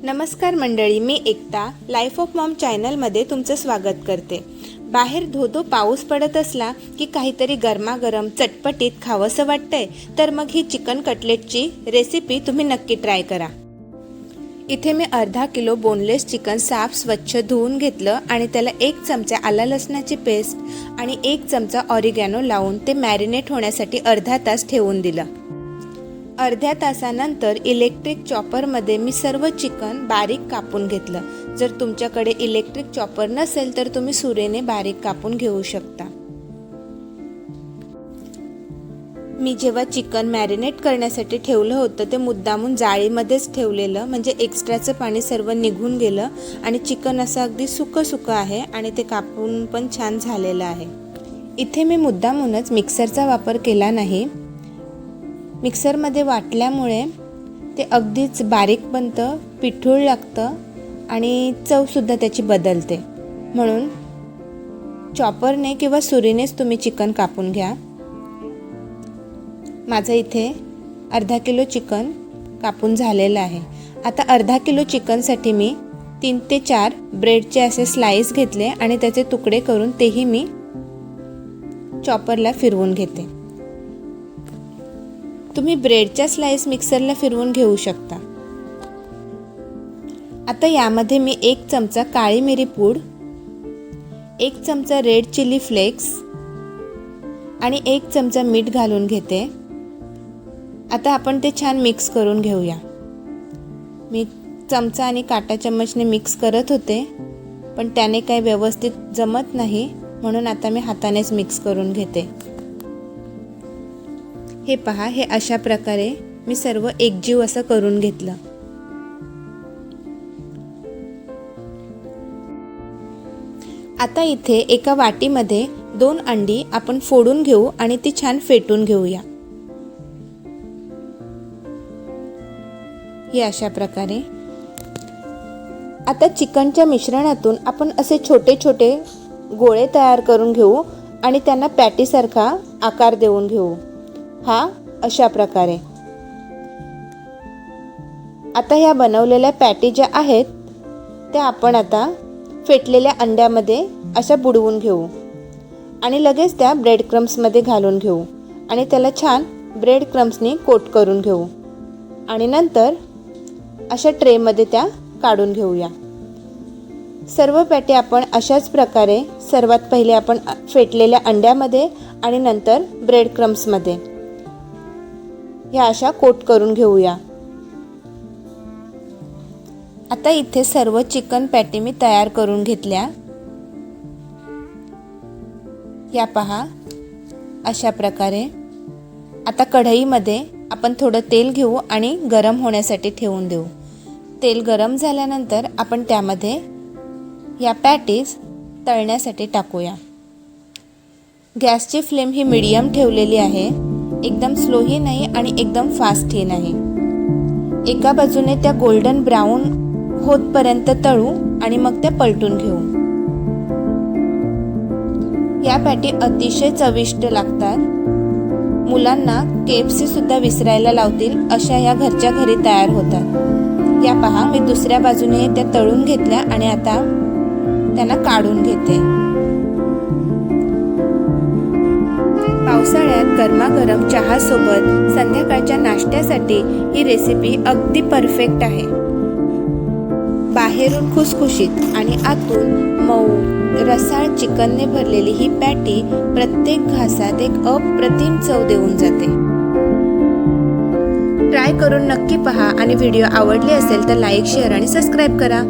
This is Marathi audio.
नमस्कार मंडळी, मी एकता लाईफ ऑफ मॉम चॅनलमध्ये तुमचं स्वागत करते। बाहेर धोधो पाऊस पडत असला की काहीतरी गरमागरम चटपटीत खावंसं वाटतंय तर मग ही चिकन कटलेटची रेसिपी तुम्ही नक्की ट्राय करा। इथे मी अर्धा किलो बोनलेस चिकन साफ स्वच्छ धुवून घेतलं आणि त्याला 1 चमचा आला लसणाची पेस्ट आणि 1 चमचा ऑरिगॅनो लावून ते मॅरिनेट होण्यासाठी अर्धा तास ठेवून दिलं। अर्ध्या तासानंतर इलेक्ट्रिक चॉपरमध्ये मी सर्व चिकन बारीक कापून घेतलं। जर तुमच्याकडे इलेक्ट्रिक चॉपर नसेल तर तुम्ही सुरेने बारीक कापून घेऊ शकता। मी जेव्हा चिकन मॅरिनेट करण्यासाठी ठेवलं होतं ते मुद्दामून जाळीमध्येच ठेवलेलं, म्हणजे एक्स्ट्राचं पाणी सर्व निघून गेलं आणि चिकन असं अगदी सुकं आहे आणि ते कापून पण छान झालेलं आहे। इथे मी मुद्दामूनच मिक्सरचा वापर केला नाही। मिक्सरमध्ये वाटल्यामुळे ते अगदीच बारीक बनतं, पिठूळ लागतं आणि चवसुद्धा त्याची बदलते। म्हणून चॉपरने किंवा सुरीनेच तुम्ही चिकन कापून घ्या। माझं इथे अर्धा किलो चिकन कापून झालेलं आहे। आता अर्धा किलो चिकनसाठी मी 3 ते 4 ब्रेडचे असे स्लाइस घेतले आणि त्याचे तुकडे करून तेही मी चॉपरला फिरवून घेते। तुम्ही ब्रेडच्या स्लाइस मिक्सरला फिरवून घेऊ शकता। आता यामध्ये मी 1 चमचा काळी मिरी पूड, 1 चमचा रेड चिली फ्लेक्स आणि 1 चमचा मीठ घालून घेते। आता आपण ते छान मिक्स करून घेऊया। मी चमचा आणि काटा चम्मचने मिक्स करत होते पण त्याने काही व्यवस्थित जमत नाही, म्हणून आता मी हातानेच मिक्स करून घेते। हे पहा, हे अशा प्रकारे मी सर्व एकजीव असं करून घेतलं। आता इथे एका वाटीमध्ये 2 अंडी आपण फोडून घेऊ आणि ती छान फेटून घेऊया। हे अशा प्रकारे आता चिकनच्या मिश्रणातून आपण असे छोटे छोटे गोळे तयार करून घेऊ आणि त्यांना पॅटीसारखा आकार देऊन घेऊ। अशा प्रकारे आता ह्या बनवलेल्या पॅटी ज्या आहेत त्या आपण आता फेटलेल्या अंड्यामध्ये अशा बुडवून घेऊ आणि लगेच त्या ब्रेड क्रम्समध्ये घालून घेऊ आणि त्याला छान ब्रेड क्रम्सनी कोट करून घेऊ आणि नंतर अशा ट्रेमध्ये त्या काढून घेऊया। सर्व पॅटी आपण अशाच प्रकारे सर्वात पहिले आपण फेटलेल्या अंड्यामध्ये आणि नंतर ब्रेड क्रम्समध्ये ह्या अशा कोट करून घेऊया। आता इथे सर्व चिकन पॅटी मी तयार करून घेतल्या। या पहा, अशा प्रकारे आता कढईमध्ये आपण थोडं तेल घेऊ आणि गरम होण्यासाठी ठेवून देऊ। तेल गरम झाल्यानंतर आपण त्यामध्ये या पॅटीज तळण्यासाठी टाकूया। गॅसची फ्लेम ही मीडियम ठेवलेली आहे, एकदम स्लो ही नाही आणि एकदम फास्ट ही नाही। एका बाजूने त्या गोल्डन ब्राऊन होतपर्यंत तळू आणि मग त्या पलटून घेऊ। या पॅटी अतिशय चविष्ट लागतात। मुलांना KFC सुद्धा विसरायला लावतील अशा या घरच्या घरी तयार होतात। या पहा, मी दुसऱ्या बाजूने त्या तळून घेतल्या आणि आता त्यांना काढून घेते। पावसाळ्यात गरमागरम चहासोबत संध्याकाळच्या नाश्त्यासाठी ही रेसिपी अगदी परफेक्ट आहे। बाहेरून खुसखुशीत आणि आतून मऊ रसाळ चिकनने भरलेली ही पॅटी प्रत्येक घासात एक अप्रतिम चव देऊन जाते। ट्राय करून नक्की पहा आणि व्हिडिओ आवडले असेल तर लाईक, शेअर आणि सबस्क्राईब करा।